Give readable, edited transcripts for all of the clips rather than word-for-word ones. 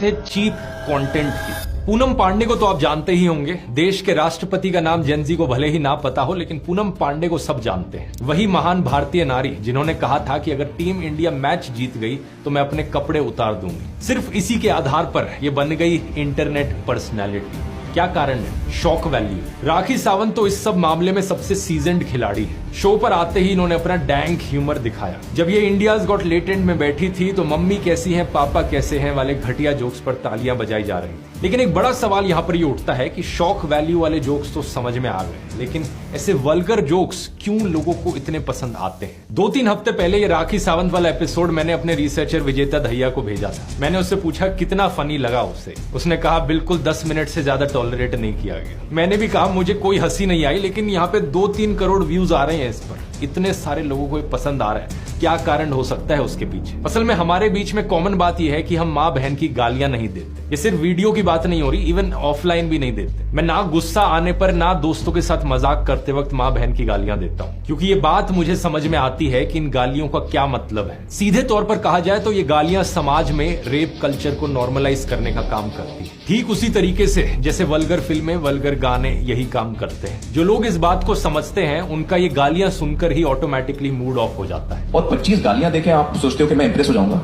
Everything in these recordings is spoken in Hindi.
थे चीप कंटेंट की। पूनम पांडे को तो आप जानते ही होंगे। देश के राष्ट्रपति का नाम जेनजी को भले ही ना पता हो, लेकिन पूनम पांडे को सब जानते हैं। वही महान भारतीय नारी जिन्होंने कहा था कि अगर टीम इंडिया मैच जीत गई तो मैं अपने कपड़े उतार दूंगी। सिर्फ इसी के आधार पर ये बन गई इंटरनेट पर्सनैलिटी। क्या कारण है? Shock value. राखी सावंत तो इस सब मामले में सबसे सीजन्ड खिलाड़ी है। शो पर आते ही इन्होंने अपना डैंक ह्यूमर दिखाया। जब ये इंडियाज गॉट लेटेंट में बैठी थी तो मम्मी कैसी हैं, पापा कैसे हैं वाले घटिया जोक्स पर तालियां बजाई जा रही थी। लेकिन एक बड़ा सवाल यहाँ पर ये उठता है कि शॉक वैल्यू वाले जोक्स तो समझ में आ गए, लेकिन ऐसे वल्गर जोक्स क्यों लोगों को इतने पसंद आते हैं? 2-3 हफ्ते पहले ये राखी सावंत वाला एपिसोड मैंने अपने रिसर्चर विजेता दहिया को भेजा था। मैंने उससे पूछा कितना फनी लगा उसे। उसने कहा बिल्कुल 10 मिनट से ज्यादा टॉलरेट नहीं किया गया। मैंने भी कहा मुझे कोई हंसी नहीं आई, लेकिन यहाँ पे 2-3 करोड़ व्यूज आ रहे हैं इस पर। इतने सारे लोगों को ये पसंद आ रहा है, क्या कारण हो सकता है उसके पीछे? असल में हमारे बीच में कॉमन बात यह है कि हम माँ बहन की गालियां नहीं देते। ये सिर्फ वीडियो की बात नहीं हो रही, इवन ऑफलाइन भी नहीं देते। मैं ना गुस्सा आने पर ना दोस्तों के साथ मजाक करते वक्त माँ बहन की गालियां देता हूँ, क्योंकि ये बात मुझे समझ में आती है कि इन गालियों का क्या मतलब है। सीधे तौर पर कहा जाए तो ये गालियां समाज में रेप कल्चर को नॉर्मलाइज करने का काम करती है। ठीक उसी तरीके से जैसे वल्गर फिल्में, वल्गर गाने यही काम करते हैं। जो लोग इस बात को समझते हैं उनका ये गालियां सुनकर ही ऑटोमेटिकली मूड ऑफ हो जाता है। और 25 गालियां देखें आप सोचते हो कि मैं इंप्रेस हो जाऊंगा,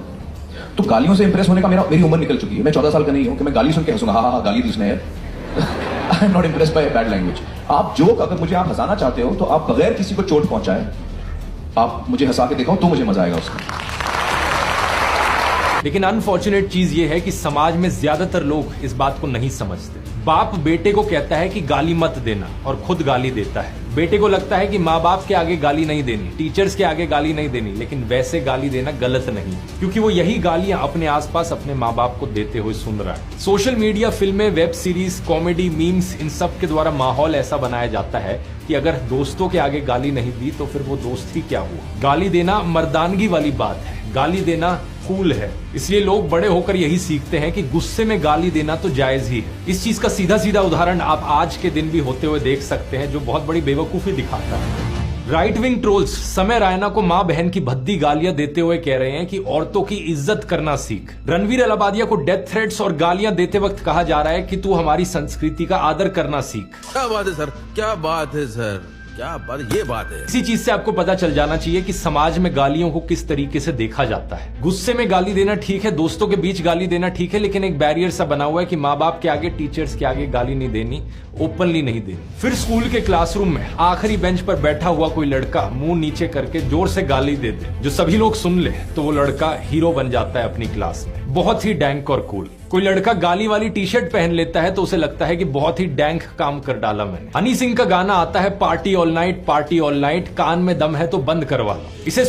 तो गालियों से इंप्रेस होने का मेरी उम्र निकल चुकी है। मैं 14 साल का नहीं हूं कि मैं गाली सुन के हंसूंगा, हाँ गाली दी इसने। I am not impressed by bad language. आप जोक अगर मुझे आप हंसाना चाहते हो तो आप बगैर किसी को चोट पहुंचाए आप मुझे हंसा के दिखाओ तो मुझे मजा आएगा उसमें। लेकिन अनफॉर्चुनेट चीज ये है कि समाज में ज्यादातर लोग इस बात को नहीं समझते। बाप बेटे को कहता है कि गाली मत देना और खुद गाली देता है। बेटे को लगता है कि माँ बाप के आगे गाली नहीं देनी, टीचर्स के आगे गाली नहीं देनी, लेकिन वैसे गाली देना गलत नहीं, क्योंकि वो यही गालियां अपने आसपास अपने माँ बाप को देते हुए सुन रहा है। सोशल मीडिया, फिल्में, वेब सीरीज, कॉमेडी, मीम्स, इन सब के द्वारा माहौल ऐसा बनाया जाता है कि अगर दोस्तों के आगे गाली नहीं दी तो फिर वो दोस्त ही क्या हुआ। गाली देना मर्दानगी वाली बात है, गाली देना कूल है। इसलिए लोग बड़े होकर यही सीखते हैं कि गुस्से में गाली देना तो जायज ही है। इस चीज का सीधा सीधा उदाहरण आप आज के दिन भी होते हुए देख सकते हैं, जो बहुत बड़ी बेवकूफी दिखाता है। राइट विंग ट्रोल्स समय रैना को मां बहन की भद्दी गालियां देते हुए कह रहे हैं कि औरतों की इज्जत करना सीख। रणवीर अलाबादिया को डेथ थ्रेट्स और गालियां देते वक्त कहा जा रहा है कि तू हमारी संस्कृति का आदर करना सीख। क्या बात है सर, क्या बात है सर, क्या बात, ये बात है। इसी चीज से आपको पता चल जाना चाहिए कि समाज में गालियों को किस तरीके से देखा जाता है। गुस्से में गाली देना ठीक है, दोस्तों के बीच गाली देना ठीक है, लेकिन एक बैरियर सा बना हुआ है कि माँ बाप के आगे, टीचर्स के आगे गाली नहीं देनी, ओपनली नहीं देनी। फिर स्कूल के क्लासरूम में आखिरी बेंच पर बैठा हुआ कोई लड़का मुंह नीचे करके जोर से गाली दे दे, जो सभी लोग सुन ले, तो वो लड़का हीरो बन जाता है अपनी क्लास में। बहुत ही डैंक और कूल। कोई लड़का गाली वाली टी शर्ट पहन लेता है तो उसे लगता है कि बहुत ही डैंक काम कर डाला मैंने। हनी सिंह का गाना आता है party all night, party all night, कान में दम है तो बंद करवा लो। इसे